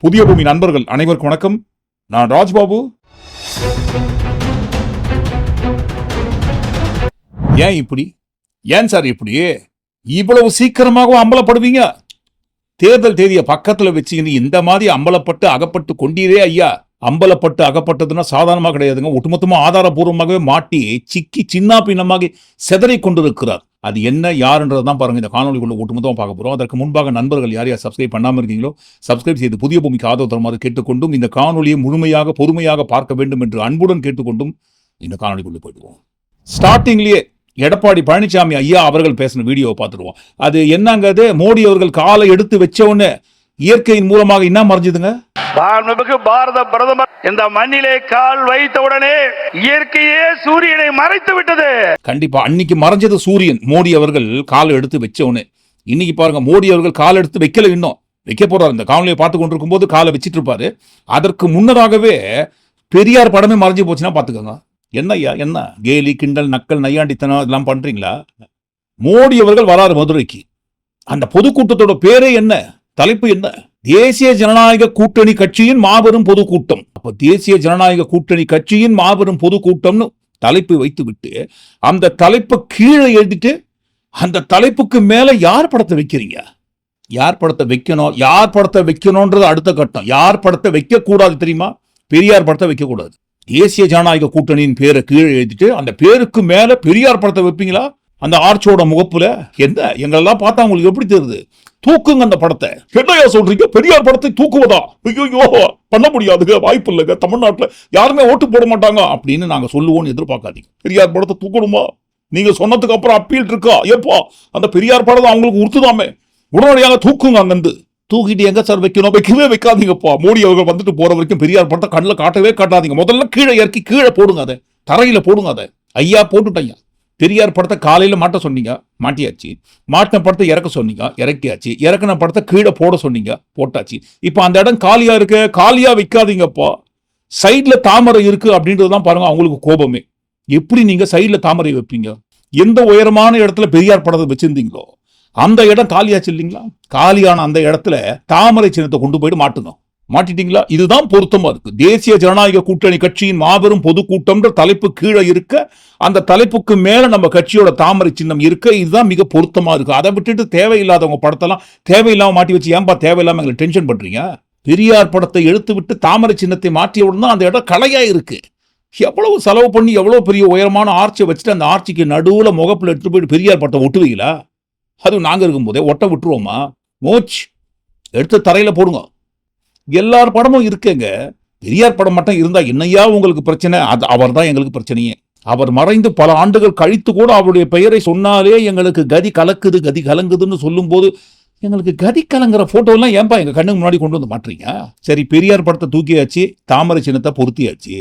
புதிய பூமி நண்பர்கள் அனைவருக்கும் வணக்கம். நான் ராஜ்பாபு. ஏன் இப்படி? ஏன் சார் இப்படி இவ்வளவு சீக்கிரமாக அம்பலப்படுவீங்க? தேர்தல் தேதியை பக்கத்துல வச்சு இந்த மாதிரி அம்பலப்பட்டு அகப்பட்டு கொண்டீரே ஐயா. அம்பலப்பட்டு அகப்பட்டதுன்னா சாதாரணமாக கிடையாதுங்க. ஒட்டுமொத்தமா ஆதாரபூர்வமாகவே மாட்டி சிக்கி சின்ன பின்னமாக செதறி கொண்டிருக்கிறார். அது என்ன யாருன்றதான் பாருங்க இந்த காணொலிக்குள்ள ஒட்டுமொத்தமாக பார்க்க போறோம். அதற்கு முன்பாக நண்பர்கள் யார் யார் சப்ஸ்கிரைப் பண்ணாமல் இருக்கீங்களோ சப்ஸ்கிரைப் செய்து புதிய பூமிக்கு ஆதரவு தருமாறு கேட்டுக்கொண்டும் இந்த காணொலியை முழுமையாக பொறுமையாக பார்க்க வேண்டும் என்று அன்புடன் கேட்டுக்கொண்டும் இந்த காணொலிக்குள்ள போயிடுவோம். ஸ்டார்டிங்லேயே எடப்பாடி பழனிசாமி ஐயா அவர்கள் பேசின வீடியோவை பார்த்துருவோம். அது என்னங்கிறது, மோடி அவர்கள் காலை எடுத்து வச்சவொன்னு இயற்கையின் மூலமாக என்ன மறைஞ்சதுங்க? பாரத பிரதமர் இந்த மண்ணிலே கால் வைத்தவுடனே இயற்கையே சூரியனை மறைத்து விட்டது. கண்டிப்பா அன்னைக்கு மறைஞ்சது சூரியன். மோடி அவர்கள் காலை எடுத்து வச்சவொன்னு. இன்னைக்கு பாருங்க, மோடி அவர்கள் காலை எடுத்து வைக்கல, இன்னும் வைக்க போறாரு. இந்த காணொலியை பார்த்து கொண்டிருக்கும் போது காலை வச்சிட்டு இருப்பாரு. அதற்கு முன்னதாகவே பெரியார் படமே மறைஞ்சு போச்சுன்னா பாத்துக்கோங்க. என்ன ஐயா, என்ன கேலி கிண்டல் நக்கல் நையாண்டித்தனம் இதெல்லாம் பண்றீங்களா? மோடி அவர்கள் வராரு மதுரைக்கு. அந்த பொதுக்கூட்டத்தோட பேரே என்ன, தலைப்பு என்ன? தேசிய ஜனநாயக கூட்டணி கட்சியின் மாபெரும் பொதுக்கூட்டம். அப்ப தேசிய ஜனநாயக கூட்டணி கட்சியின் மாபெரும் பொதுக்கூட்டம்னு தலைப்பு வைத்து விட்டு அந்த தலைப்பை கீழே எழுதிட்டு அந்த தலைப்புக்கு மேல யார் படத்தை வைக்கிறீங்க? யார் படத்தை வைக்கணும், யார் படத்தை வைக்கணும்ன்றது அடுத்த கட்டம். யார் படத்தை வைக்க கூடாது தெரியுமா? பெரியார் படத்தை வைக்க கூடாது. தேசிய ஜனநாயக கூட்டணியின் பேரை கீழே எழுதிட்டு அந்த பேருக்கு மேல பெரியார் படத்தை வைப்பீங்களா? அந்த ஆர்ச்சோட முகப்புல என்ன எங்களெல்லாம் பார்த்தா உங்களுக்கு எப்படி தெரியுது? தூக்குங்க அந்த படத்தை. என்னையா சொல்றீங்க? பெரியார் படத்தை தூக்குவதா? ஐயோ, பண்ண முடியாதுங்க, வாய்ப்பு இல்லைங்க, தமிழ்நாட்டில் யாருமே ஓட்டு போட மாட்டாங்க அப்படின்னு நாங்க சொல்லுவோம்னு எதிர்பார்க்காதீங்க. பெரியார் படத்தை தூக்கணுமா? நீங்க சொன்னதுக்கு அப்புறம் அப்பீல் இருக்கா? ஏப்பா அந்த பெரியார் படம் அவங்களுக்கு உறுத்துதாமே, உடனடியாக தூக்குங்க. அங்கிருந்து தூக்கிட்டு எங்க சார் வைக்கணும்? வைக்கவே வைக்காதீங்கப்பா. மோடி அவர்கள் வந்துட்டு போற வரைக்கும் பெரியார் படத்தை கண்ணில் காட்டவே காட்டாதீங்க. முதல்ல கீழே இறக்கி கீழே போடுங்க, அதை தரையில போடுங்க. அதை ஐயா போட்டுட்டையா. பெரியார் படத்தை காலையில மாட்ட சொன்னீங்க, மாட்டியாச்சு. மாட்டின படத்தை இறக்க சொன்னீங்க, இறக்கியாச்சு. இறக்கின படத்தை கீழே போட சொன்னீங்க, போட்டாச்சு. இப்ப அந்த இடம் காலியா இருக்கு, காலியா வைக்காதீங்கப்பா. சைட்ல தாமரை இருக்கு அப்படின்றதுதான் பாருங்க அவங்களுக்கு கோபமே. எப்படி நீங்க சைட்ல தாமரை வைப்பீங்க? எந்த உயரமான இடத்துல பெரியார் படத்தை வச்சிருந்தீங்களோ அந்த இடம் காலியாச்சு இல்லைங்களா? காலியான அந்த இடத்துல தாமரை சின்னத்தை கொண்டு போயிட்டு மாட்டுங்க. மாட்டிட்டீங்களா? இதுதான் பொருத்தமா இருக்கு. தேசிய ஜனநாயக கூட்டணி கட்சியின் மாபெரும் பொதுக்கூட்டம்ன்ற தலைப்பு கீழே இருக்க, அந்த தலைப்புக்கு மேல நம்ம கட்சியோட தாமரை சின்னம் இருக்க, இதுதான் மிக பொருத்தமா இருக்கு. அதை விட்டுட்டு தேவையில்லாதவங்க படத்தெல்லாம் தேவையில்லாம மாட்டி வச்சு ஏன்பா தேவையில்லாம எங்களை டென்ஷன் பண்றீங்க? பெரியார் படத்தை எடுத்து விட்டு தாமரை சின்னத்தை மாற்றிய உடனே அந்த இடம் கலையா இருக்கு. எவ்வளவு செலவு பண்ணி எவ்வளவு பெரிய உயரமான ஆர்ச்சை வச்சுட்டு அந்த ஆர்ச்சிக்கு நடுவுல முகப்புல எடுத்து போயிட்டு பெரியார் படத்தை ஒட்டுவீங்களா? அதுவும் நாங்க இருக்கும் போதே ஒட்ட விட்டுருவோமா? மோச் எடுத்து தரையில போடுங்க. எல்லார் படமும் இருக்குங்க. பெரியார் படம் மட்டும் இருந்தா என்னையா உங்களுக்கு பிரச்சனை? அது அவர் தான் எங்களுக்கு பிரச்சனையே. அவர் மறைந்து பல ஆண்டுகள் கழித்து கூட அவருடைய பெயரை சொன்னாலே எங்களுக்கு கதி கலக்குது, கதி கலங்குதுன்னு சொல்லும் போது எங்களுக்கு கதி கலங்குற போட்டோ எல்லாம் ஏன்பா எங்க கண்ணுக்கு முன்னாடி கொண்டு வந்து மாட்டுறீங்க? சரி, பெரியார் படத்தை தூக்கியாச்சு, தாமரை சின்னத்தை பொருத்தியாச்சு.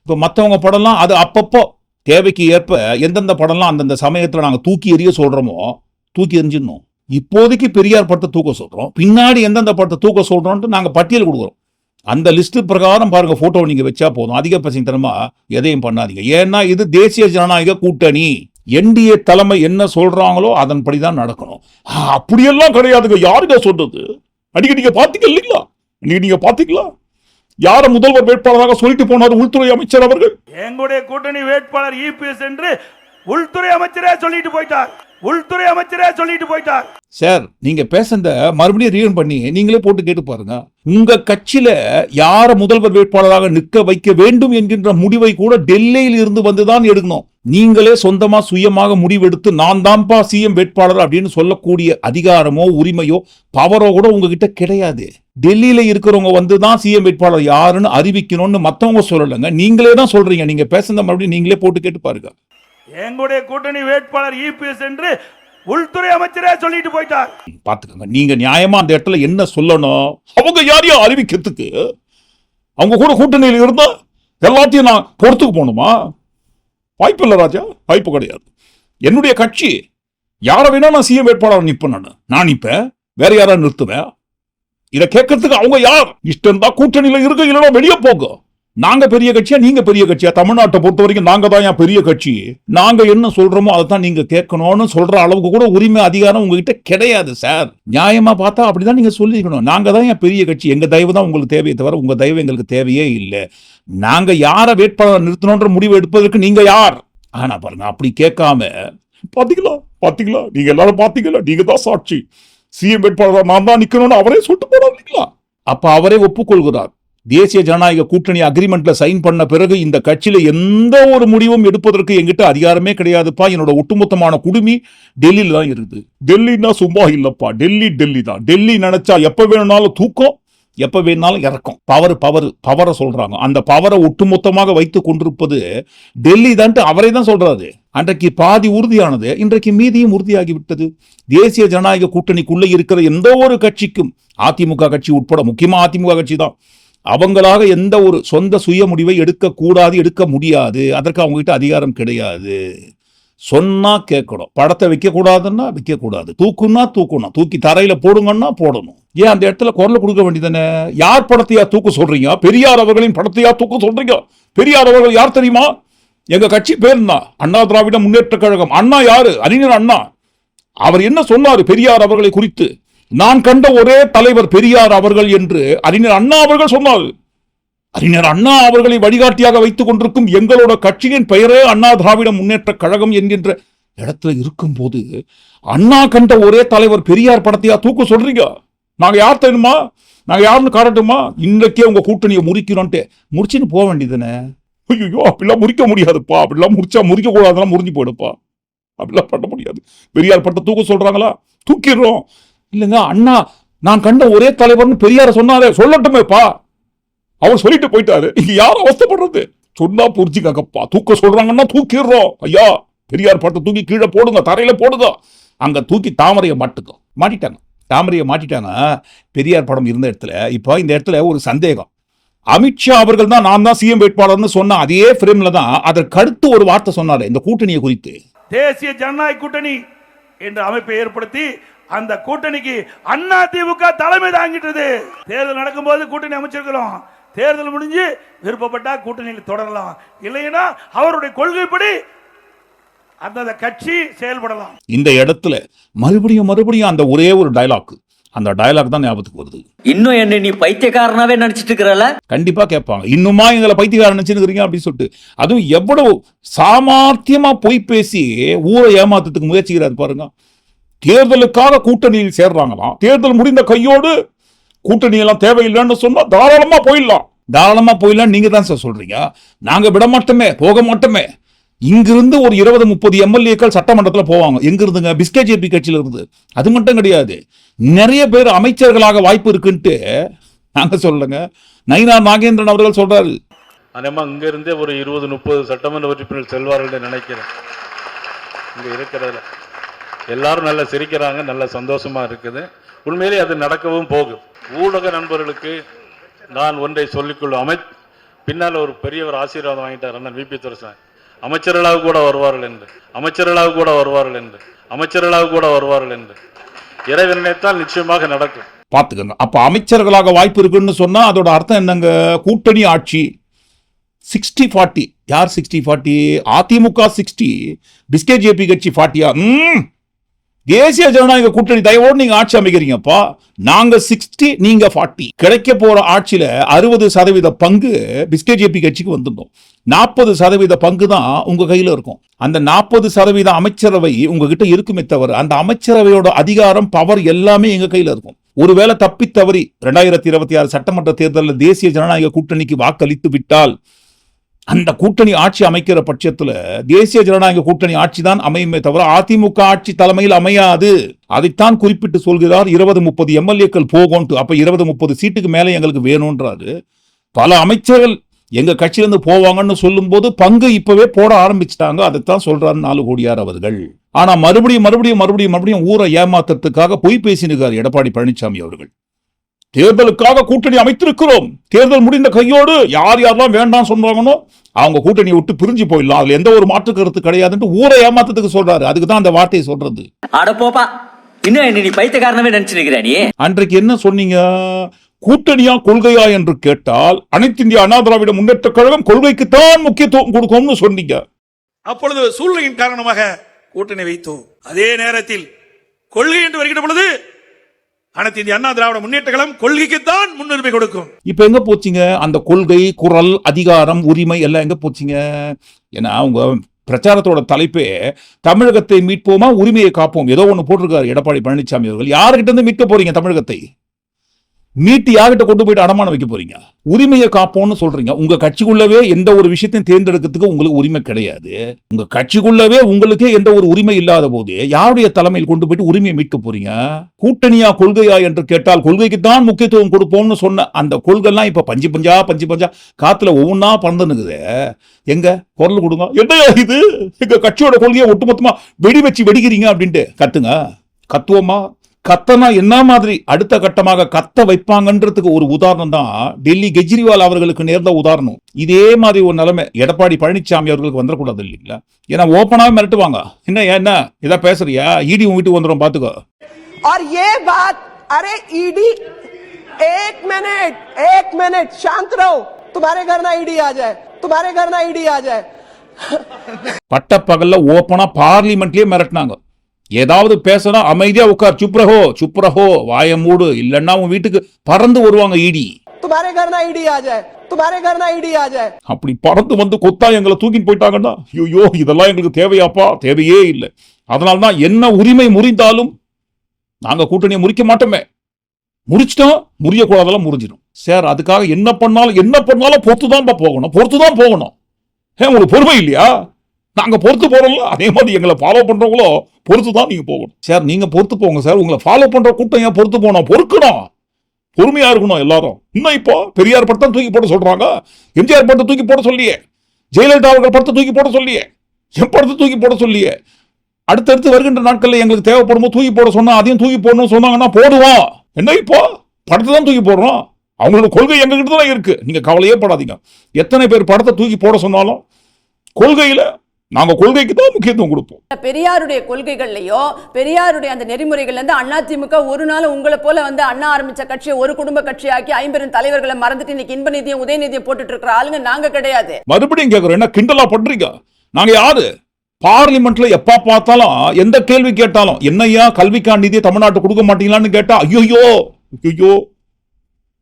இப்ப மற்றவங்க படம்லாம் அது அப்பப்போ தேவைக்கு ஏற்ப எந்தெந்த படம்லாம் அந்தந்த சமயத்துல நாங்க தூக்கி எறிய சொல்றோமோ தூக்கி எறிஞ்சிடணும். இப்போதைக்கு பெரியார் படத்தை தூக்க சொல்றோம், பின்னாடி எந்தெந்த படத்தை தூக்க சொல்றோம்னு நாங்க பட்டியல் கொடுக்குறோம். அந்த லிஸ்ட் பிரகாரம் பாருங்க, போட்டோ நீங்க வச்சா போதும். அதிக பசித்தனமா எதையும் பண்ணாதீங்க. ஏன்னா இது தேசிய ஜனநாயக கூட்டணி. என்டிஏ தலைமை என்ன சொல்றாங்களோ அதன்படிதான் நடக்கணும். அப்படியெல்லாம் கிடையாதுங்க. யாருங்க சொல்றது? அடிக்கடி நீங்க பாத்தீங்க இல்லைங்களா? நீங்க பாத்தீங்களா யார முதல்வர் வேட்பாளராக சொல்லிட்டு போனார் உள்துறை அமைச்சர் அவர்கள்? எங்களுடைய கூட்டணி வேட்பாளர் இபிஎஸ் என்று உள்துறை அமைச்சரே சொல்லிட்டு போயிட்டார். உள்துறை அமைச்சரே சொல்லிட்டு போயிட்டார். சார், நீங்க பேசுறத மறுபடியும் ரீவன் பண்ணி நீங்களே போட்டு கேட்டு பாருங்க. உங்க கட்சியில யார முதல்வர் வேட்பாளராக நிற்க வைக்க வேண்டும் என்கின்ற முடிவை கூட டெல்லியில் இருந்து வந்துதான் எடுக்கணும். நீங்களே சொந்தமா சுயமாக முடிவெடுத்து நான் தான்ப்பா சிஎம் வேட்பாளர் அப்படின்னு சொல்லக்கூடிய அதிகாரமோ உரிமையோ பவரோ கூட உங்ககிட்ட கிடையாது. டெல்லியில இருக்கிறவங்க வந்துதான் சிஎம் வேட்பாளர் யாருன்னு அறிவிக்கணும்னு மத்தவங்க சொல்லலைங்க, நீங்களே தான் சொல்றீங்க. நீங்க பேசுறத மறுபடியும் நீங்களே போட்டு கேட்டு பாருங்க. எங்களுடைய கூட்டணி வேட்பாளர் இபிஎஸ் என்று உள்துறை அமைச்சரே சொல்லிட்டு போயிட்டார். பாத்துக்கோங்க, நீங்க நியாயமா அந்த இடத்துல என்ன சொல்லணும்? அவங்க யாரையா அறிவிக்கிறதுக்கு? அவங்க கூட கூட்டணியில் இருந்தா எல்லாத்தையும் நான் பொறுத்துக்கு போகணுமா? வாய்ப்பு இல்லை ராஜா, வாய்ப்பு கிடையாது. என்னுடைய கட்சி யாரை வேணா நான் சிஎம் வேட்பாளர் நிற்பேன். நான் நிற்பேன், வேற யாரா நிறுத்துவேன். இதை கேட்கறதுக்கு அவங்க யார்? இஷ்டம் தான் கூட்டணியில இருக்க, இல்லைன்னா வெளியே போங்க. நாங்க பெரிய கட்சியா நீங்க பெரிய கட்சியா? தமிழ்நாட்டை பொறுத்த வரைக்கும் நாங்க தான் ஏன் பெரிய கட்சி, நாங்க என்ன சொல்றோமோ அதை தான் நீங்க கேட்கணும்னு சொல்ற அளவுக்கு கூட உரிமை அதிகாரம் உங்ககிட்ட கிடையாது சார். நியாயமா பார்த்தா அப்படிதான் நீங்க சொல்லிக்கணும். நாங்க தான் ஏன் பெரிய கட்சி, எங்க தயவு தான் உங்களுக்கு தேவையை தவிர உங்க தயவு எங்களுக்கு தேவையே இல்லை. நாங்க யாரை வேட்பாளர் நிறுத்தணும்ன்ற முடிவு எடுப்பதற்கு நீங்க யார்? ஆனா பாருங்க, அப்படி கேட்காம பாத்தீங்களா பாத்தீங்களா நீங்க எல்லாரும் பாத்தீங்களா, நீங்க தான் சாட்சி, சிஎம் வேட்பாளர் நான் தான் நிக்கணும்னு அவரே சொல்லிட்டு போறாரு இல்லைங்களா? அப்ப அவரே ஒப்புக்கொள்கிறார். தேசிய ஜனநாயக கூட்டணி அக்ரிமெண்ட்ல சைன் பண்ண பிறகு இந்த கட்சியில எந்த ஒரு முடிவும் எடுப்பதற்கு எங்கிட்ட அதிகாரமே கிடையாதுப்பா. என்னோட ஒட்டுமொத்தமான குடுமி டெல்லியில தான் இருக்குது. டெல்லின்னா சும்மா இல்லப்பா, டெல்லி தான். டெல்லி நினைச்சா எப்ப வேணும்னாலும் தூக்கம், எப்ப வேணாலும் இறக்கும். பவரை சொல்றாங்க. அந்த பவரை ஒட்டுமொத்தமாக வைத்துக் கொண்டிருப்பது டெல்லி தான் அவரே தான் சொல்றாரு. அன்றைக்கு பாதி உறுதியானது, இன்றைக்கு மீதியும் உறுதியாகிவிட்டது. தேசிய ஜனநாயக கூட்டணிக்குள்ள இருக்கிற எந்த ஒரு கட்சிக்கும், அதிமுக கட்சி உட்பட, முக்கியமா அதிமுக கட்சி தான், அவங்களாக எந்த ஒரு சொந்த சுய முடிவை எடுக்கக்கூடாது, எடுக்க முடியாது. அதற்கு அவங்க கிட்ட அதிகாரம் கிடையாது. சொன்னா கேட்கணும். படத்தை வைக்க கூடாதுன்னா வைக்க கூடாது, தூக்குன்னா தூக்கணும், தூக்கி தரையில போடுங்கன்னா போடணும். ஏன் அந்த இடத்துல குரல் கொடுக்க வேண்டியதானே? யார் படத்தையா தூக்க சொல்றீங்க? பெரியார் அவர்களின் படத்தையா தூக்க சொல்றீங்க? பெரியார் அவர்கள் யார் தெரியுமா? எங்க கட்சி பேர் தான் அண்ணா திராவிட முன்னேற்ற கழகம். அண்ணா யாரு? அறிஞர் அண்ணா. அவர் என்ன சொன்னாரு பெரியார் அவர்களை குறித்து? நான் கண்ட ஒரே தலைவர் பெரியார் அவர்கள் என்று அறிஞர் அண்ணா அவர்கள் சொன்னார். அறிஞர் அண்ணா அவர்களை வழிகாட்டியாக வைத்துக் கொண்டிருக்கும் எங்களோட கட்சியின் பெயரே அண்ணா திராவிட முன்னேற்ற கழகம் என்கின்ற இடத்துல இருக்கும் போது, அண்ணா கண்ட ஒரே தலைவர் பெரியார் படத்தையா தூக்க சொல்றீங்க? நாங்க யார் தெரியுமா? நாங்க யாருன்னு காட்டட்டுமா? இன்றைக்கே உங்க கூட்டணியை முறிக்கிறோன்ட்டு முடிச்சுன்னு போக வேண்டியதுன்னு. ஐயோ, அப்படிலாம் முறிக்க முடியாதுப்பா, அப்படிலாம் முறிக்க கூடாதுலாம் முறிஞ்சு போயிடுப்பா, அப்படிலாம் பண்ண முடியாது. பெரியார் படத்தை தூக்க சொல்றாங்களா? தூக்கிடுறோம். இல்லைங்க, அண்ணா நான் கண்ட ஒரே தலைவர்னு பெரியார சொன்னாரே, சொல்லட்டுமேப்பா. அவர் சொல்லிட்டு போயிட்டாரு. இங்க யாரும் அவஸ்தப்படுறது? சொன்னா புரிஞ்சுக்கப்பா. தூக்க சொல்றாங்கன்னா தூக்கிடுறோம். ஐயா, பெரியார் படத்தை தூக்கி கீழே போடுங்க, தரையில போடுங்க. அங்க தூக்கி தாமரையை மாட்டிட்டாங்க. தாமரையை மாட்டிட்டாங்க. பெரியார் படம் இருந்த இடத்துல இப்போ இந்த இடத்துல ஒரு சந்தேகம். அமித்ஷா அவர்கள் தான் நான் தான் சிஎம் வேட்பாளர்னு சொன்ன அதே ஃப்ரேம்ல தான் அதற்கு அடுத்து ஒரு வார்த்தை சொன்னாரு இந்த கூட்டணியை குறித்து. தேசிய ஜனநாயக கூட்டணி என்ற அமைப்பை ஏற்படுத்தி அந்த கூட்டணிக்கு அதிமுக தலைமை தாங்கிட்டது. தேர்தல் நடக்கும்போது கூட்டணி அமைச்சிருக்கிறோம். தேர்தல் முடிஞ்சு விருப்பப்பட்டா கூட்டணியில் தொடரலாம், இல்லைன்னா அவருடைய கொள்கைப்படி அந்த கட்சி செயல்படலாம். இந்த இடத்துல மறுபடியும் அந்த ஒரே ஒரு டயலாக், அந்த டயலாக் தான் ஞாபகத்துக்கு வருது. இன்னும் என்ன நீ பைத்தியக்காரனாவே நினைச்சிட்டு இருக்கிறல? கண்டிப்பா கேட்பாங்க, இன்னுமா எங்களை பைத்தியக்காரன் நினைச்சிருக்கிறீங்க அப்படின்னு சொல்லிட்டு. அதுவும் எவ்வளவு சாமர்த்தியமா பொய் பேசி ஊரை ஏமாத்துறதுக்கு முயற்சிக்கிறாரு பாருங்க. தேர்தலுக்காக கூட்டணியில் சேர்றாங்களாம். தேர்தல் முடிந்த கையோடு கூட்டணி எல்லாம் தேவையில்லைன்னு சொன்னா தாராளமா போயிடலாம். நீங்க தான் சார் சொல்றீங்க. நாங்க விட மாட்டோமே, போக மாட்டோமே. இங்கிருந்து ஒரு 20-30 எம்எல்ஏக்கள் சட்டமன்றத்தில் போவாங்க. எங்க இருந்துங்க? பிஸ்கேஜேபி கட்சியில இருந்து. அது மட்டும் கிடையாது, நிறைய பேர் அமைச்சர்களாக வாய்ப்பு இருக்குன்ட்டு நாங்க சொல்லுங்க. நயினார் நாகேந்திரன் அவர்கள் சொல்றாரு. அதேமா இங்க இருந்தே ஒரு 20-30 சட்டமன்ற உறுப்பினர்கள் செல்வார்கள் நினைக்கிறேன். இங்க இருக்கிறதுல எல்லாரும் நல்லா சிரிக்கிறாங்க, நல்ல சந்தோஷமா இருக்குது. உண்மையிலே அது நடக்கவும் போகுது. ஊடக நண்பர்களுக்கு நான் ஒன்றை சொல்லிக்கொள்ளும், பின்னால் ஒரு பெரியவர் ஆசீர்வாதம் வாங்கிட்டார் அண்ணன் விபி துரைசாமி. அமைச்சர்களாக கூட வருவார்கள் என்று இறைவன் நினைத்தால் நிச்சயமாக நடக்கும். பாத்துக்கங்க. அப்ப அமைச்சர்களாக வாய்ப்பு இருக்குன்னு சொன்னா அதோட அர்த்தம் என்னங்க? கூட்டணி ஆட்சி 60-40. யார் 60-40? அதிமுக 60, பிஸ்கேஜேபி கட்சி 40யா? தேசிய ஜனநாயக கூட்டணி தயவோடு நீங்க ஆட்சி அமைக்கிறீங்கப்பா. நாங்க 60, நீங்க 40. கிடைக்க போற ஆட்சியில 60% பங்கு பிஸ்கேஜேபி கட்சிக்கு வந்துடும். 40% பங்கு தான் உங்க கையில இருக்கும். அந்த 40% அமைச்சரவை உங்ககிட்ட இருக்குமே தவிர அந்த அமைச்சரவையோட அதிகாரம், பவர் எல்லாமே எங்க கையில இருக்கும். ஒருவேளை தப்பி தவறி 2026 சட்டமன்ற தேர்தலில் தேசிய ஜனநாயக கூட்டணிக்கு வாக்களித்து விட்டால் அந்த கூட்டணி ஆட்சி அமைக்கிற பட்சத்துல தேசிய ஜனநாயக கூட்டணி ஆட்சி தான் அமையுமே தவிர அதிமுக ஆட்சி தலைமையில் அமையாது. அதைத்தான் குறிப்பிட்டு சொல்கிறார். 20-30 எம்எல்ஏக்கள் போகும்ட்டு. அப்ப 20-30 சீட்டுக்கு மேலே எங்களுக்கு வேணும்ன்றாரு. பல அமைச்சர்கள் எங்க கட்சியிலிருந்து போவாங்கன்னு சொல்லும் போது பங்கு இப்பவே போட ஆரம்பிச்சிட்டாங்க. அதைத்தான் சொல்றாரு 4 கோடியார் அவர்கள். ஆனா மறுபடியும் ஊரை ஏமாத்துறதுக்காக பொய் பேசினுக்கார் எடப்பாடி பழனிசாமி அவர்கள். தேர்தலுக்காக கூட்டணி அமைத்திருக்கிறோம், தேர்தல் முடிந்த கையோடு யாரெல்லாம் வேண்டாம் சொல்றாங்கன்னோ அவங்க கூட்டணியை விட்டு பிரிஞ்சு போயிடலாம், அதுல எந்த ஒரு மாற்று கருத்து கிடையாதுன்னு ஊரை ஏமாத்தத்துக்கு சொல்றாரு. அதுக்கு தான் அந்த வார்த்தையை சொல்றது. அட போப்பா, இன்னும் என்ன நீ பைத்தியக்காரனவே நினைச்சிருக்கிற நீ? அன்றைக்கு என்ன சொன்னீங்க? கூட்டணியா கொள்கையா என்று கேட்டால் அனைத்து இந்திய அண்ணா திராவிட முன்னேற்ற கழகம் கொள்கைக்குத்தான் முக்கியத்துவம் கொடுக்கும்னு சொன்னீங்க. அப்பொழுது சூழ்நிலையின் காரணமாக கூட்டணி வைத்தோம். அதே நேரத்தில் கொள்கை என்று வருகிற பொழுது அனைத்து இந்திய அண்ணா திராவிட முன்னேற்ற கழகம் கொள்கைக்குத்தான் முன்னுரிமை கொடுக்கும். இப்ப எங்க போச்சுங்க அந்த கொள்கை, குரல், அதிகாரம், உரிமை எல்லாம் எங்க போச்சுங்க? ஏன்னா உங்க பிரச்சாரத்தோட தலைப்பே தமிழகத்தை மீட்போமா உரிமையை காப்போம் ஏதோ ஒண்ணு போட்டிருக்காரு எடப்பாடி பழனிசாமி அவர்கள். யாருகிட்ட இருந்து மீட்க போறீங்க தமிழகத்தை? மீட்டு யார்கிட்ட கொண்டு போயிட்டு அடமானம் வைக்க போறீங்க? உரிமையை காப்போம்னு சொல்றீங்க. உங்க கட்சிக்குள்ளவே எந்த ஒரு விஷயத்தையும் தேர்ந்தெடுக்கிறதுக்கு உங்களுக்கு உரிமை கிடையாது. உங்க கட்சிக்குள்ளவே உங்களுக்கே எந்த ஒரு உரிமை இல்லாத போது யாருடைய தலைமையில் கொண்டு போயிட்டு உரிமையை மீட்க போறீங்க? கூட்டணியா கொள்கையா என்று கேட்டால் கொள்கைக்கு தான் முக்கியத்துவம் கொடுப்போம்னு சொன்ன அந்த கொள்கைலாம் இப்ப பஞ்சு பஞ்சா காத்துல ஒவ்வொன்னா பறந்துனுக்குது. எங்க குரல் கொடுங்க, என்னையா இது எங்க கட்சியோட கொள்கையை ஒட்டுமொத்தமா வெடி வச்சு வெடிக்கிறீங்க அப்படின்ட்டு கத்துங்க. கத்துவோமா? கத்தனா என்ன மாதிரி அடுத்த கட்டமாக கத்த வைப்பாங்கன்றதுக்கு ஒரு உதாரணம் தான் டெல்லி கெஜ்ரிவால் அவர்களுக்கு நேர்ந்த உதாரணம். இதே மாதிரி ஒரு நிலைமை எடப்பாடி பழனிசாமி அவர்களுக்கு வந்துடக்கூடாது இல்லைங்களா? ஏன்னா ஓப்பனாவே மிரட்டுவாங்க. என்ன இதை பேசுறியா, ஈடி உன் வீட்டுக்கு வந்துடும் பாத்துக்கோ. और ये बात, अरे ईडी, एक मिनट शांत रहो, तुम्हारे घर ना ईडी आ जाए, तुम्हारे घर ना ईडी आ जाए. பட்ட பகல்ல ஓப்பனா பார்லிமெண்ட்லயே மிரட்டினாங்க. ஏதாவது பேசினா அமைதியா உட்கார், சுப்ரஹோ வாய மூடு, இல்லன்னா உன் வீட்டுக்கு பறந்து வருவாங்க ஈடி. तुम्हारे घर ना ईडी आ जाए, तुम्हारे घर ना ईडी आ जाए. அப்படி பறந்து வந்து கொத்தா எங்களை தூக்கிட்டு போயிட்டாங்கன்னா ஐயோ இதெல்லாம் எங்களுக்கு தேவையாப்பா? தேவையே இல்லை. அதனால்தான் என்ன உரிமை முறிந்தாலும் நாங்க கூட்டணியை முறிக்க மாட்டோமே. முறிச்சிட்டோம், முறியக்கூடாதெல்லாம் முறிஞ்சிடும் சார். அதுக்காக என்ன பண்ணாலும் பொறுத்துதான் போகணும். உங்களுக்கு பொறுமை இல்லையா? நாங்க பொறுத்து போறோம்ல, அதே மாதிரி எங்களை ஃபாலோ பண்றவங்களோ பொறுத்து தான் நீங்க போகணும் சார். நீங்க பொறுத்து போங்க சார். உங்களை ஃபாலோ பண்ற கூட்டம் ஏன் பொறுத்து போனோம்? பொறுக்கணும், பொறுமையா இருக்கணும் எல்லாரும். இன்னும் இப்போ பெரியார் படத்தை தூக்கி போட சொல்றாங்க, எம்ஜிஆர் படத்தை தூக்கி போட சொல்லியே, ஜெயலலிதா அவர்கள் படத்தை தூக்கி போட சொல்லியே, என் படத்தை தூக்கி போட சொல்லியே. அடுத்தடுத்து வருகின்ற நாட்கள்ல எங்களுக்கு தேவைப்படும் தூக்கி போட சொன்னா அதையும் தூக்கி போடணும்னு சொன்னாங்கன்னா போடுவோம். என்ன இப்போ படத்தை தான் தூக்கி போடுறோம். அவங்களோட கொள்கை எங்க கிட்ட தான் இருக்கு, நீங்க கவலையே படாதீங்க. எத்தனை பேர் படத்தை தூக்கி போட சொன்னாலும் கொள்கையில நாங்க கொள்கைக்கு தான் முக்கியத்துவம் கொடுப்போம். பெரியாருடைய கொள்கைகள்லயோ பெரியாருடைய அந்த நெறிமுறைகள்ல இருந்து அதிமுக ஒரு நாள் உங்களை போல வந்து அண்ணா ஆரம்பிச்ச கட்சியை ஒரு குடும்ப கட்சியாக்கி 50 தலைவர்களை மறந்துட்டு இன்னைக்கு இன்ப நிதியம் உதயநிதியம் போட்டுட்டு இருக்கிற ஆளுங்க நாங்க கிடையாது. மறுபடியும் கேட்கிறோம், என்ன கிண்டலா பண்றீங்க? நாங்க யாரு? பார்லிமெண்ட்ல எப்ப பார்த்தாலும் எந்த கேள்வி கேட்டாலும் என்னையா கல்விக்கான நிதியை தமிழ்நாட்டு கொடுக்க மாட்டீங்களான்னு கேட்டா ஐயோ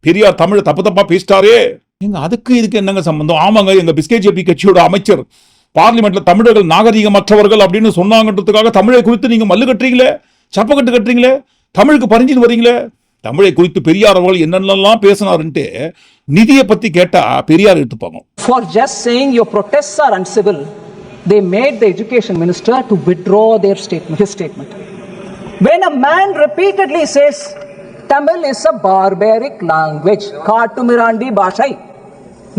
பெரியார் தமிழ் தப்பா பேசிட்டாரே. எங்க அதுக்கு இதுக்கு என்னங்க சம்பந்தம்? ஆமாங்க, எங்க பிஸ்கேஜேபி கட்சியோட அமைச்சர் பார்லிமெண்ட்ல தமிழர்கள் நாகரீகமற்றவர்கள் அப்படின்னு சொன்னாங்கன்றதுக்காக தமிழை குறித்து நீங்க மல்லு கட்டுறீங்களே, சப்பக்கட்டு கட்டுறீங்களே, தமிழுக்கு பறிஞ்சின்னு வரீங்களே. தமிழை குறித்து பெரியார் அவர்கள் என்னென்னலாம் பேசினாருன்ட்டு நிதியை பத்தி கேட்டா பெரியார் எடுத்துப்பாங்க. For just saying your protests are uncivil, they made the education minister to withdraw his statement. When a man repeatedly says Tamil is a barbaric language, Katumirandi Bhashai,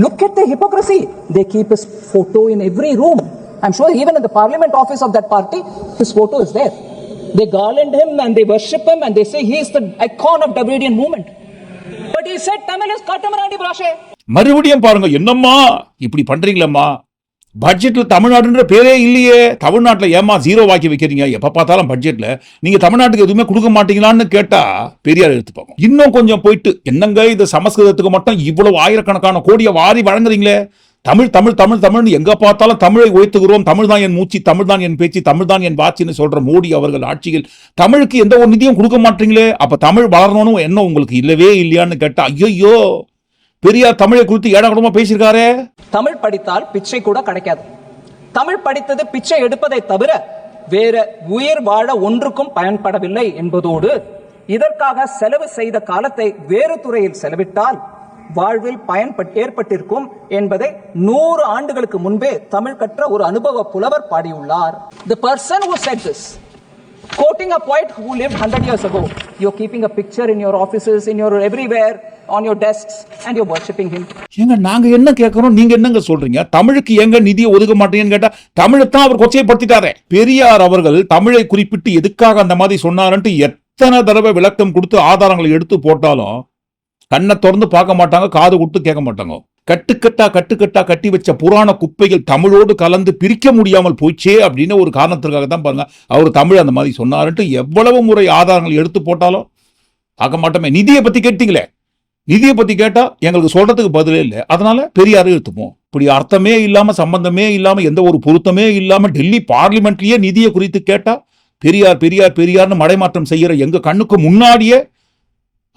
look at the hypocrisy. They keep his photo in every room. I'm sure even in the parliament office of that party, his photo is there. They garland him and they worship him and they say he is the icon of Dravidian movement. But he said Tamil is Katumirandi Bhashai. மறுபடியும் பாருங்க, என்னம்மா இப்படி பண்றீங்களம்மா? பட்ஜெட்ல தமிழ்நாடுன்ற பேரே இல்லையே. தமிழ்நாட்டில் ஏமா zero walkie வைக்கிறீங்க? எப்ப பார்த்தாலும் பட்ஜெட்ல நீங்க தமிழ்நாட்டுக்கு எதுவுமே கொடுக்க மாட்டீங்களான்னு கேட்டா பெரியார் எடுத்துப்பாங்க. இன்னும் கொஞ்சம் போயிட்டு என்னங்க இது சமஸ்கிருதத்துக்கு மட்டும் இவ்வளவு ஆயிரக்கணக்கான கோடியை வாரி வழங்குறீங்களே, தமிழ் எங்க பார்த்தாலும் தமிழை உயர்த்துகிறோம், தமிழ் தான் என் மூச்சு, தமிழ் தான் என் பேச்சு, தமிழ் தான் என் வாட்சின்னு சொல்ற மோடி அவர்கள் ஆட்சியில் தமிழுக்கு எந்த ஒரு நிதியும் கொடுக்க மாட்டீங்களே. அப்ப தமிழ் வளரணும்னு என்ன உங்களுக்கு இல்லவே இல்லையான்னு கேட்டா ஐயோ பெரியார் தமிழை குறித்து ஏடாகூடமா பேசியிருக்காரே. தமிழ் படித்தால் பிச்சை கூட கிடைக்காது. தமிழ் படித்தது பிச்சை எடுப்பதை தவிர வேற உயிர் வாழ ஒன்றுக்கும் பயன்படவில்லை என்பதோடு இதற்காக செலவு செய்த காலத்தை வேறு துறையில் செலவிட்டால் வாழ்வில் ஏற்பட்டிருக்கும் என்பதை 100 ஆண்டுகளுக்கு முன்பே தமிழ் கற்ற ஒரு அனுபவ புலவர் பாடியுள்ளார். The person who said this, quoting a poet who lived 100 years ago, you're keeping a picture in your offices, in your everywhere, on your desks, and you're worshipping him. ஏங்க நாங்க என்ன கேட்கறோம், நீங்க என்னங்க சொல்றீங்க? தமிழுக்கு எங்க நிதியை ஒதுக்க மாட்டீங்கன்னு கேட்டா தமிழைத்தான் அவர் கொச்சைப்படுத்திட்டாரே. பெரியார் அவர்கள் தமிழை குறிப்பிட்டு எதுக்காக அந்த மாதிரி சொன்னாருன்ட்டு எத்தனை தடவை விளக்கம் கொடுத்து ஆதாரங்களை எடுத்து போட்டாலும் கண்ணை திறந்து பார்க்க மாட்டாங்க, காது கொடுத்து கேட்க மாட்டாங்க. கட்டுக்கட்டா கட்டி வச்ச புராண குப்பைகள் தமிழோடு கலந்து பிரிக்க முடியாமல் போச்சே அப்படின்னு ஒரு காரணத்திற்காக தான் பாருங்க அவர் தமிழ் அந்த மாதிரி சொன்னாருன்ட்டு எவ்வளவு முறை ஆதாரங்கள் எடுத்து போட்டாலும் பார்க்க மாட்டோமே. நிதியை பத்தி கேட்டீங்களே, நிதியை பத்தி கேட்டா எங்களுக்கு சொல்றதுக்கு பதிலே இல்லை, அதனால பெரியாரை எடுத்துப்போம். இப்படி அர்த்தமே இல்லாம, சம்பந்தமே இல்லாம, எந்த ஒரு பொருத்தமே இல்லாம டெல்லி பார்லிமெண்ட்லயே நிதியை குறித்து கேட்டா பெரியார் பெரியார் பெரியார்னு மடைமாற்றம் செய்யற எங்க கண்ணுக்கு முன்னாடியே,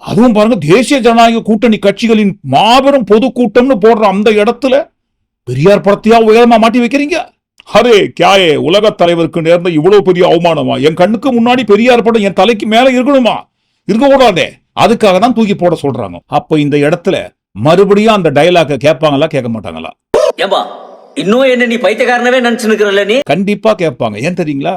அதுவும் பாருங்க தேசிய ஜனநாயக கூட்டணி கட்சிகளின் மாபெரும் பொதுக்கூட்டம்னு போடுற அந்த இடத்துல பெரியார் படத்தையா உயரமா மாட்டி வைக்கிறீங்க? அரே கியாயே, உலக தலைவருக்கு நேர்ந்த இவ்வளவு பெரிய அவமானமா? என் கண்ணுக்கு முன்னாடி பெரியார் படம் என் தலைக்கு மேல இருக்கணுமா? இருக்கக்கூடாதே. அதுக்காக தான் தூக்கி போட சொல்றாங்க. அப்ப இந்த இடத்துல மறுபடியும் அந்த டயலாக கேட்பாங்களா, கேட்க மாட்டாங்களா? ஏம்பா இன்னும் என்ன நீ பைத்தியக்காரனவே நினைச்சுக்கிறல்ல நீ? கண்டிப்பா கேட்பாங்க. ஏன் தெரியுங்களா?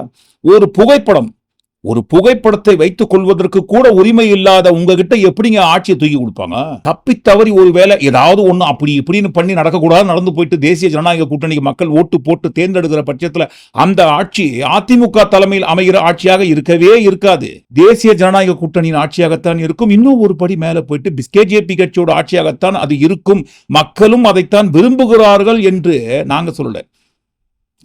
ஒரு புகைப்படத்தை வைத்துக் கொள்வதற்கு கூட உரிமை இல்லாத உங்ககிட்ட எப்படிங்க ஆட்சியை தூக்கி கொடுப்பாங்க? தப்பி தவறி ஒருவேளை ஏதாவது ஒண்ணு அப்படி இப்படின்னு பண்ணி நடக்கக்கூடாது நடந்து போயிட்டு தேசிய ஜனநாயக கூட்டணிக்கு மக்கள் ஓட்டு போட்டு தேர்ந்தெடுக்கிற பட்சத்துல அந்த ஆட்சி அதிமுக தலைமையில் அமைகிற ஆட்சியாக இருக்கவே இருக்காது. தேசிய ஜனநாயக கூட்டணியின் ஆட்சியாகத்தான் இருக்கும். இன்னும் ஒரு படி மேல போயிட்டு பிஜேபி கட்சியோட ஆட்சியாகத்தான் அது இருக்கும். மக்களும் அதைத்தான் விரும்புகிறார்கள் என்று நாங்க சொல்லல.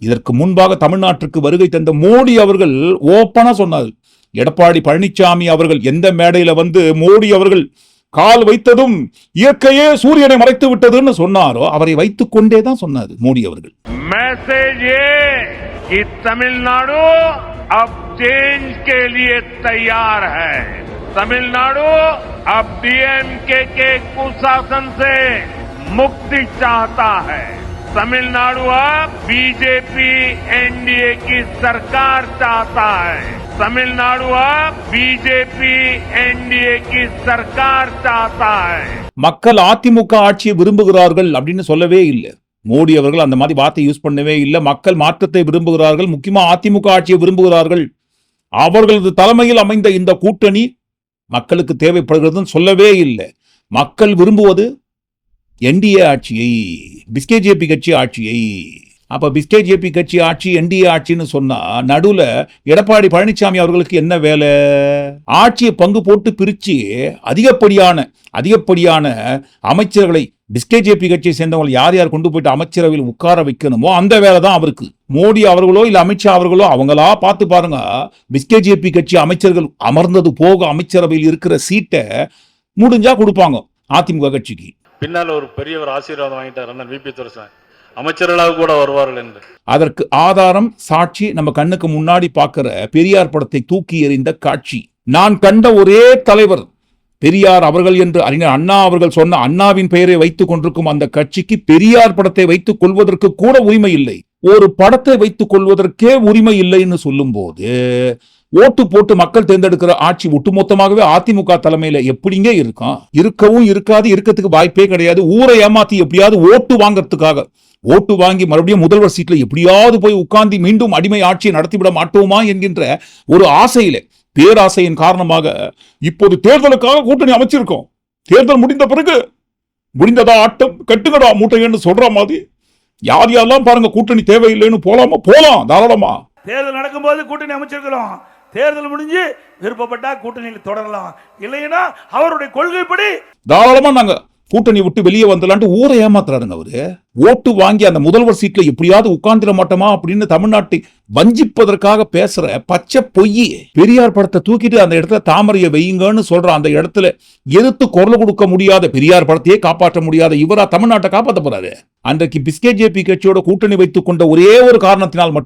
இதற்கு முன்பாக தமிழ்நாட்டிற்கு வருகை தந்த மோடி அவர்கள் ஓப்பனா சொன்னார். எடப்பாடி பழனிசாமி அவர்கள் எந்த மேடையில வந்து மோடி அவர்கள் கால் வைத்ததும் இயற்கையே சூரியனை மறைத்து விட்டதுன்னு சொன்னாரோ அவரை வைத்துக் கொண்டே தான் சொன்னார் மோடி அவர்கள். मैसेज ये कि तमिलनाडु अब चेंज के लिए तैयार है। तमिलनाडु अब डीएमके के कुशासन से मुक्ति चाहता है। तमिलनाडु अब बीजेपी एनडीए की सरकार चाहता है। तमिलनाडु अब बीजेपी एनडीए की सरकार चाहता है। மக்கள் அதிமுக ஆட்சியை விரும்புகிறார்கள் அப்படின்னு சொல்லவே இல்லை. மோடி அவர்கள் அந்த மாதிரி வார்த்தை யூஸ் பண்ணவே இல்லை. மக்கள் மாற்றத்தை விரும்புகிறார்கள், முக்கியமா அதிமுக ஆட்சியை விரும்புகிறார்கள். அவர்களது தலைமையில் அமைந்த இந்த கூட்டணி மக்களுக்கு தேவைப்படுகிறதுன்னு சொல்லவே இல்லை. மக்கள் விரும்புவது என்டிஏ ஆட்சியை, பிஜேபி கட்சி ஆட்சியை. அப்ப பிஜேபி கட்சி ஆட்சி என்டிஏ ஆட்சின்னு சொன்னா நடுவுல எடப்பாடி பழனிசாமி அவர்களுக்கு என்ன வேலை? ஆட்சியை பங்கு போட்டு பிரிச்சு அதிகப்படியான அமைச்சர்களை பிஜேபி கட்சியை சேர்ந்தவங்களை யார் யார் கொண்டு போயிட்டு அமைச்சரவையில் உட்கார வைக்கணுமோ அந்த வேலை தான் அவருக்கு. மோடி அவர்களோ இல்ல அமித்ஷா அவர்களோ அவங்களா பார்த்து பாருங்க, பிஜேபி கட்சி அமைச்சர்கள் அமர்ந்தது போக அமைச்சரவையில் இருக்கிற சீட்டை முடிஞ்சா கொடுப்பாங்க அதிமுக கட்சிக்கு. பின்னால ஒரு பெரியவர் ஆசீர்வாதம் வாங்கிட்டார் அண்ணன் விபி துரைசாமி, அமைச்சர்களாக கூட வருவார்கள் என்று. அதற்கு ஆதாரம், சாட்சி நம்ம கண்ணுக்கு முன்னாடி பார்க்கிற பெரியார் படத்தை தூக்கி எறிந்த காட்சி. நான் கண்ட ஒரே தலைவர் பெரியார் அவர்கள் என்று அறிஞர் அண்ணா அவர்கள் சொன்ன அண்ணாவின் பெயரை வைத்துக் கொண்டிருக்கும் அந்த கட்சிக்கு பெரியார் படத்தை வைத்துக் கொள்வதற்கு கூட உரிமை இல்லை. ஒரு படத்தை வைத்துக் கொள்வதற்கே உரிமை இல்லைன்னு சொல்லும் போது ஓட்டு போட்டு மக்கள் தேர்ந்தெடுக்கிற ஆட்சி ஒட்டுமொத்தமாகவே அதிமுக தலைமையில எப்படிங்க இருக்கும்? இருக்கவும் இருக்காது, இருக்கிறதுக்கு வாய்ப்பே கிடையாது. ஊரை ஏமாத்தி எப்படியாவது ஓட்டு வாங்கறதுக்காக, ஓட்டு வாங்கி மறுபடியும் முதல்வர் சீட்ல எப்படியாவது போய் உட்கார்ந்து மீண்டும் அடிமை ஆட்சியை நடத்திவிட மாட்டோமா என்கின்ற ஒரு ஆசையில, பேராசையின் காரணமாக இப்போது தேர்தலுக்காக கூட்டணி அமைச்சிருக்கோம். தேர்தல் முடிந்த பிறகு முடிந்ததா ஆட்டம் கட்டுங்கடா மூட்டைன்னு சொல்ற மாதிரி யார் யாரெல்லாம் பாருங்க கூட்டணி தேவையில்லைன்னு போலாம் தாராளமா. தேர்தல் நடக்கும்போது கூட்டணி அமைச்சிருக்கிறோம். தேர்தல் முடிஞ்சு விருப்பப்பட்டா கூட்டணியில் தொடரலாம், இல்லைன்னா அவருடைய கொள்கைப்படி தாராளமா நாங்க கூட்டணி விட்டு வெளியே வந்துடலான்ட்டு ஊரை ஏமாத்துறாருங்க அவரு. ஓட்டு வாங்கி அந்த முதல்வர் சீட்ல எப்படியாவது உட்கார்ந்துட மாட்டோமா அப்படின்னு தமிழ்நாட்டை வஞ்சிப்பதற்காக பேசுற பச்சை பொய். பெரியார் படத்தை தூக்கிட்டு அந்த இடத்துல தாமரையை வையுங்கன்னு சொல்ற அந்த இடத்துல எதிர்த்து குரல் கொடுக்க முடியாத, பெரியார் படத்தையே காப்பாற்ற முடியாத இவரா தமிழ்நாட்டை காப்பாற்ற போறாரு. அன்றைக்கு பிஜேபி கட்சியோட கூட்டணி வைத்துக் கொண்ட ஒரே ஒரு காரணத்தினால்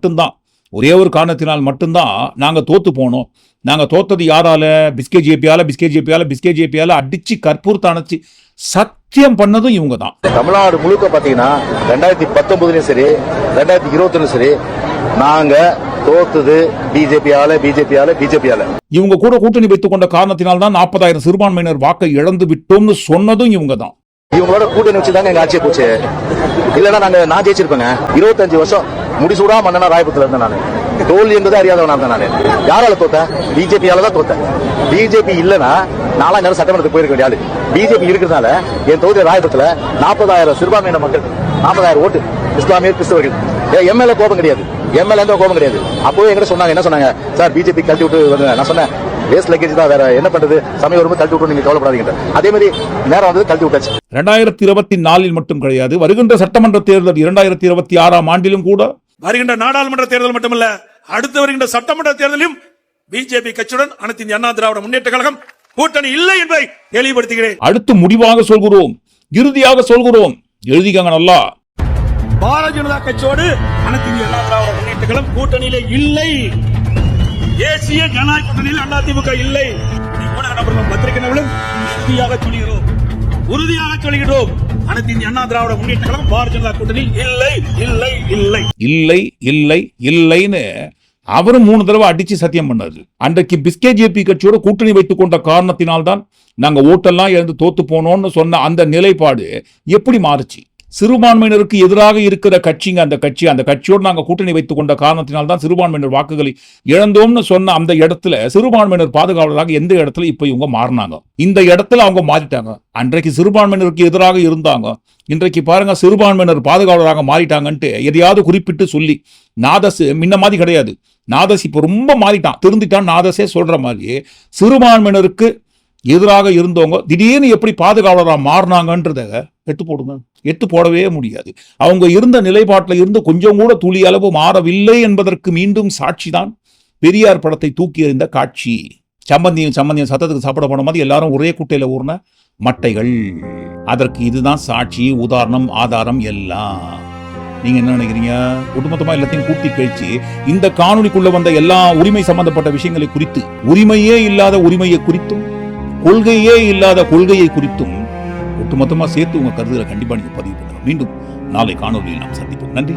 மட்டும்தான் நாங்க தோத்து போனோம். நாங்க தோத்தது யாரால? பிஜேபியால அடிச்சு கற்பூரத்தை அணைச்சு சத்தியம் பண்ணதும் இவங்க தான். தமிழ்நாடு முழுக்க பாத்தீங்கன்னா 2019 சரி 2020 சரி நாங்க தோத்தது பிஜேபியால. இவங்க கூட கூட்டணி வைத்துக் கொண்ட காரணத்தினால்தான் 40,000 சிறுபான்மையினர் வாக்கை இழந்து விட்டோம்னு சொன்னதும் இவங்க தான். இவங்களோட கூட்டணி வச்சுதாங்க எங்க ஆட்சியை போச்சு. இல்லன்னா நான் ஜெயிச்சிருப்பேங்க. 25 வருஷம் முடிசூடா மன்னனா ராயபுரத்துல இருந்தேன். நான் தோல்வி என்பது அறியாதவனா இருந்தேன். நான் யாரால தோத்தேன்? பிஜேபியால தான் தோத்தேன். பிஜேபி இல்லனா நாளா நேரம் சட்டமன்றத்துக்கு போயிருக்க வேண்டிய ஆளு. பிஜேபி இருக்கிறதுனால என் தொகுதி ராயபுரத்துல 40,000 சிறுபான்மையின மக்கள், 40,000 ஓட்டு இஸ்லாமியர் கிறிஸ்தவர்கள். எம்எல்ஏ கோபம் கிடையாது, கோபம் கிடையாது. அப்போ எங்கிட்ட சொன்னாங்க, என்ன சொன்னாங்க? சார் பிஜேபி கழட்டி விட்டு வந்து. நான் சொன்னேன் வேஸ்ட் லக்கேஜ் தான், வேற என்ன பண்றது, சமயம் வரும்போது கழட்டி விட்டு நீங்க கவலைப்படாதீங்க. அதே மாதிரி நேரம் வந்து கழட்டி விட்டாச்சு. 2024 மட்டும் கிடையாது, வருகின்ற சட்டமன்ற தேர்தல் 2026 ஆண்டிலும் கூட, வருகின்ற நாடாளுமன்ற தேர்தல் மட்டுமல்ல, அடுத்து வருகின்ற சட்டமன்ற தேர்தலிலும் பிஜேபி கட்சியுடன் அனைத்து இந்திய அண்ணா திராவிட முன்னேற்ற கழகம் கூட்டணி இல்லை என்பதை தெளிவுபடுத்துகிறேன். அடுத்து முடிவாக சொல்கிறோம், இறுதியாக சொல்கிறோம், எழுதிக்கங்க நல்லா. பாரதிய ஜனதா கட்சியோடு அனைத்து இந்திய அண்ணா திராவிட முன்னேற்ற கழகம் கூட்டணியிலே இல்லை. தேசிய ஜனநாயக கூட்டணியில் அதிமுக இல்லை. ஊடக நபர்களும் பத்திரிகை நபர்களும் உறுதியாக சொல்கிறோம், அனைத்து இந்திய அண்ணா திராவிட முன்னேற்ற கழகம் பாரதிய ஜனதா கூட்டணியில் இல்லை இல்லை இல்லை இல்லை இல்லை இல்லைன்னு அவரும் 3 தடவை அடிச்சு சத்தியம் பண்ணாரு. அன்றைக்கு பிஸ்கேஜேபி கட்சியோட கூட்டணி வைத்துக் கொண்ட காரணத்தினால்தான் நாங்க ஓட்டெல்லாம் இழந்து தோத்து போனோம்னு சொன்ன அந்த நிலைப்பாடு எப்படி மாறுச்சு? சிறுபான்மையினருக்கு எதிராக இருக்கிற கட்சிங்க அந்த கட்சியோடு நாங்க கூட்டணி வைத்துக் கொண்ட காரணத்தினால்தான் சிறுபான்மையினர் வாக்குகளை இழந்தோம்னு சொன்ன அந்த இடத்துல சிறுபான்மையினர் பாதுகாவலராக எந்த இடத்துல இப்ப இவங்க மாறினாங்க? இந்த இடத்துல அவங்க மாறிட்டாங்க. அன்றைக்கு சிறுபான்மையினருக்கு எதிராக இருந்தாங்க, இன்றைக்கு பாருங்க சிறுபான்மையினர் பாதுகாவலராக மாறிட்டாங்கன்ட்டு எதையாவது குறிப்பிட்டு சொல்லி, நாதஸ் முன்ன மாதிரி கிடையாது, நாதஸ் இப்ப ரொம்ப மாறிட்டான், திருந்திட்டான் நாதஸே சொல்ற மாதிரி சிறுபான்மையினருக்கு எதிராக இருந்தவங்க திடீர்னு எப்படி பாதுகாவலராக மாறினாங்கன்றத எட்டு போடுங்க. எட்டு போடவே முடியாது. அவங்க இருந்த நிலைப்பாட்டில் இருந்து கொஞ்சம் கூட துளி அளவு மாறவில்லை என்பதற்கு மீண்டும் சாட்சி தான் பெரியார் படத்தை தூக்கி எறிந்த காட்சி. சம்பந்தியும் சத்தத்துக்கு சாப்பிட போன மாதிரி எல்லாரும் ஒரே குட்டையில ஊர்ன மட்டைகள். அதற்கு இதுதான் சாட்சி, உதாரணம், ஆதாரம் எல்லாம். நீங்க என்ன நினைக்கிறீங்க? ஒட்டுமொத்தமா எல்லாத்தையும் கூட்டி கழிச்சு இந்த காணொலிக்குள்ள வந்த எல்லா உரிமை சம்பந்தப்பட்ட விஷயங்களை குறித்து, உரிமையே இல்லாத உரிமையை குறித்தும், கொள்கையே இல்லாத கொள்கையை குறித்தும் ஒட்டுமொத்தமா சேர்த்து உங்க கருதுகளை கண்டிப்பா நீங்க பதிவு பண்ணுங்க. மீண்டும் நாளை காணொலியில் நாம் சந்திப்போம். நன்றி.